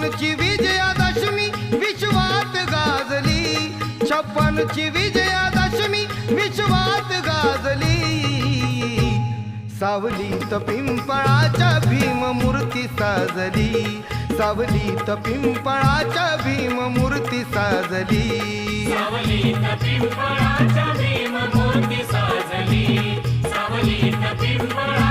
छप्पनची विजयादशमी विश्वात गाजली, छप्पनची विजयादशमी विश्वात गाजली। सावलीत पिंपळाच्या भीम मूर्ती साजली, सावलीत पिंपळाच्या भीम मूर्ती साजली, सावलीत पिंपळाच्या भीम मूर्ती साजली, सावलीत पिंपळा